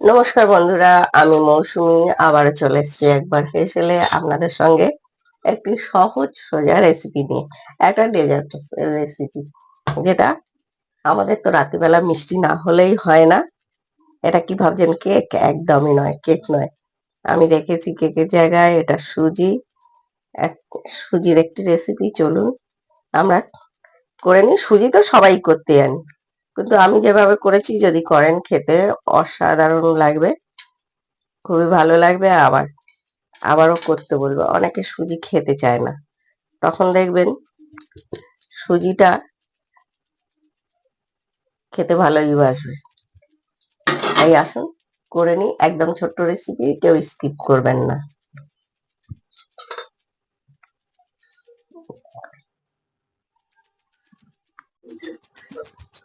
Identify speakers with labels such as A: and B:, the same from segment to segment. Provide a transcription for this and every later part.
A: নমস্কার বন্ধুরা, আমি মৌসুমী আবারও চলে এসেছি একবার হেসেলে আপনাদের সঙ্গে একটি সহজ সোজা রেসিপি নিয়ে। একটা ডেজার্ট রেসিপি, যেটা আমাদের তো রাত্রিবেলা মিষ্টি না হলেই হয় না। এটা কি ভাবছেন? কেক? একদমই নয়, কেক নয়। আমি রেখেছি কেকের জায়গায় এটা সুজি। এক সুজির একটি রেসিপি, চলুন আমরা করে নিই। সুজি তো সবাই করতে জানি, কিন্তু আমি যেভাবে করেছি যদি করেন খেতে অসাধারণ লাগবে, খুবই ভালো লাগবে। আবারও করতে বলবো। অনেকে সুজি খেতে চায় না, তখন দেখবেন সুজিটা খেতে ভালোই বাসবে। তাই আসুন করে নি, একদম ছোট্ট রেসিপি, কেউ স্কিপ করবেন না।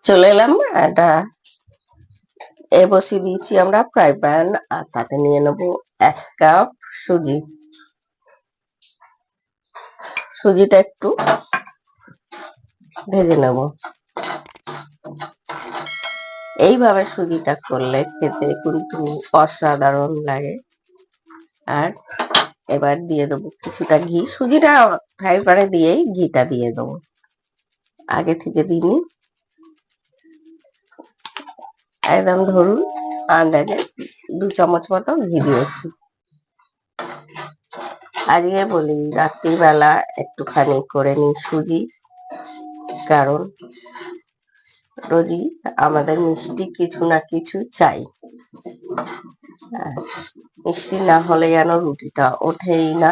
A: চলে এলাম এটা বসিয়ে দিয়েছি আমরা ফ্রাই প্যান, আর তাতে নিয়ে নেব 1 কাপ সুজি। সুজিটা একটু ভেজে নেব। এইভাবে সুজিটা করলে খেতে কিন্তু অসাধারণ লাগে। আর এবার দিয়ে দেবো কিছুটা ঘি। সুজিটা ফ্রাই প্যানে দিয়েই ঘিটা দিয়ে দেবো, আগে থেকে দিইনি। একদম ধরুন আন্দাজে 2 চামচ মতো ঘি দিয়েছি। আজকে বলি রাত্রিবেলা একটুখানি করে নিই সুজি, কারণ রোজই আমাদের মিষ্টি কিছু না কিছু চাই। মিষ্টি না হলে যেন রুটিটা ওঠেই না।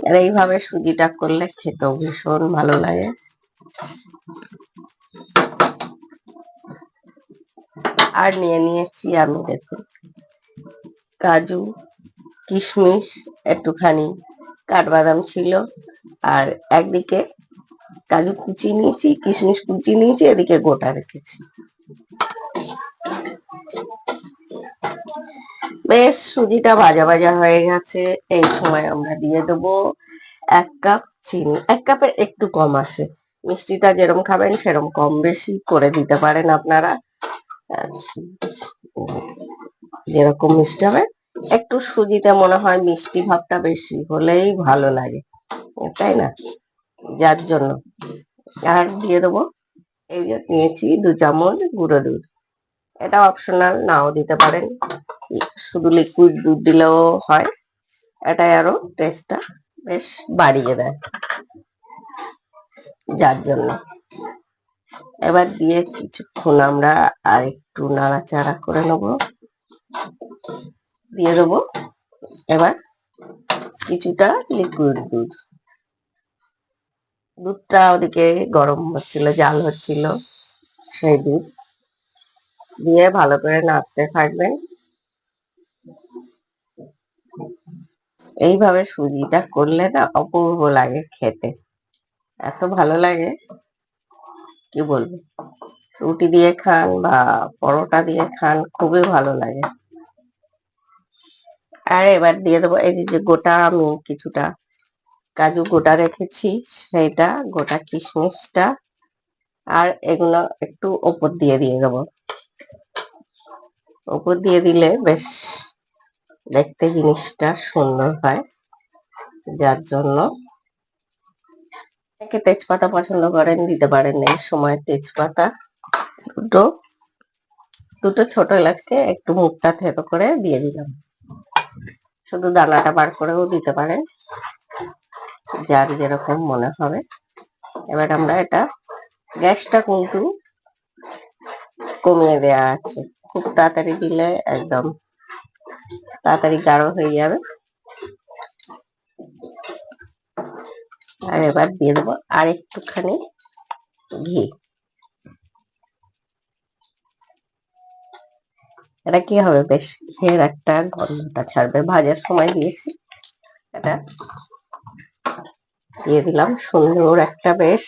A: আর এইভাবে সুজিটা করলে খেতেও ভীষণ ভালো লাগে। আর নিয়ে নিয়েছি আমি, দেখুন, কাজু, কিশমিশ, একটুখানি কাঠবাদাম ছিল। আর একদিকে কাজু কুচি নিয়েছি, কিশমিশ কুচি নিয়েছি, এদিকে গোটা রেখেছি। বেশ সুজিটা ভাজা ভাজা হয়ে গেছে। এই সময় আমরা দিয়ে দেবো 1 কাপ চিনি। 1 কাপের একটু কম আছে। মিষ্টিটা যেরকম খাবেন সেরকম কম বেশি করে দিতে পারেন আপনারা, যেরকম মিষ্টি হবে। একটু সুজিতে মনে হয় মিষ্টি ভাবটা বেশি হলেই ভালো লাগে, তাই না? যার জন্য আর দিয়ে দেবো, এই যে নিয়েছি 2 চামচ গুঁড়ো দুধ। এটা অপশনাল, নাও দিতে পারেন, শুধু লিকুইড দুধ দিলেও হয়। এটাই আরো টেস্টটা বেশ বাড়িয়ে দেয়, যার জন্য। এবার দিয়ে কিছুক্ষণ আমরা আর একটু নাড়াচাড়া করে নেব। দিয়ে দেবো এবার কিছুটা লিকুইড দুধ। দুধটা ওদিকে গরম হচ্ছিল, জাল হচ্ছিল, সেই দুধ দিয়ে ভালো করে নাড়তে থাকবেন। এইভাবে সুজিটা করলে না অপূর্ব লাগে খেতে, এত ভালো লাগে কি বলবো। রুটি দিয়ে খান বা পরোটা দিয়ে খান, খুবই ভালো লাগে। আর এবার দিয়ে দেবো এই যে গোটা, আমি কিছুটা কাজু গোটা রেখেছি, সেইটা গোটা কিশমিশটা, আর এগুলো একটু ওপর দিয়ে দিয়ে দেবো। ওপর দিয়ে দিলে বেশ দেখতে জিনিসটা সুন্দর হয়, যার জন্য। অনেকে তেজপাতা পছন্দ করেন, দিতে পারেন এই সময় তেজপাতা। দুটো দুটো ছোট এলাচকে একটু মুখটা থেতো করে দিয়ে দিলাম। শুধু দানাটা বার করেও দিতে পারেন, যার যেরকম মনে হবে। এবার আমরা এটা, গ্যাসটা কিন্তু কমিয়ে দেওয়া আছে, খুব তাড়াতাড়ি দিলে একদম তাড়াতাড়ি গাঢ় হয়ে যাবে। আর এবার দিয়ে দেবো আর একটুখানি ঘি। এটা কি হবে, বেশ ঘিয়ের একটা গন্ধটা ছাড়বে। ভাজার সময় দিয়েছি, এটা দিয়ে দিলাম। সুন্দর একটা বেশ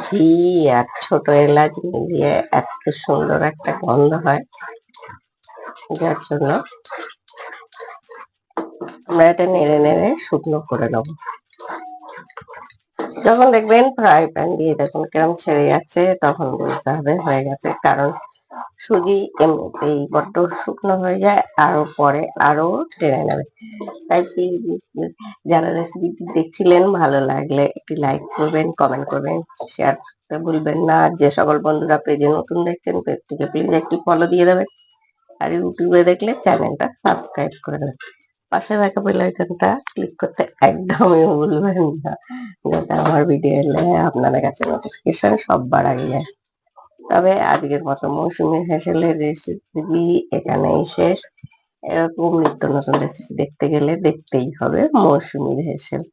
A: ঘি আর ছোট এলাচ দিয়ে এত সুন্দর একটা গন্ধ হয়, যার জন্য আমরা এটা নেড়ে নেড়ে শুকনো করে নেবো। যখন দেখবেন ফ্রাই প্যান দিয়ে দেখুন কেরম ছেড়ে যাচ্ছে, তখন বুঝতে হবে হয়ে গেছে। কারণ সুজি এমনিতেই বড্ড শুকনো হয়ে যায়, আরো পরে আরো টেনে নেবে। তাই প্লিজ যারা রেসিপিটি দেখছিলেন, ভালো লাগলে একটি লাইক করবেন, কমেন্ট করবেন, শেয়ার করতে ভুলবেন না। যে সকল বন্ধুরা পেজে নতুন দেখছেন, পেজটিকে প্লিজ একটি ফলো দিয়ে দেবেন। আর ইউটিউবে দেখলে চ্যানেলটা সাবস্ক্রাইব করে দেবেন। পাশে থাকা বেল আইকনটা ক্লিক করতে একদমই ভুলবেন না, যাতে আমার ভিডিও এলে আপনাদের কাছে নোটিফিকেশন সবার আগে যায়। তবে আজকের মতো মৌসুমী হেসেলের রেসিপি এখানেই শেষ। এরকম নিত্য নতুন রেসিপি দেখতে গেলে দেখতেই হবে মৌসুমীর হেসেল।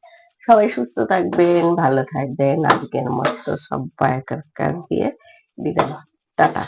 A: সবাই সুস্থ থাকবেন, ভালো থাকবেন। আজকের মতো সবাই দিয়ে বিদায়, টাটা।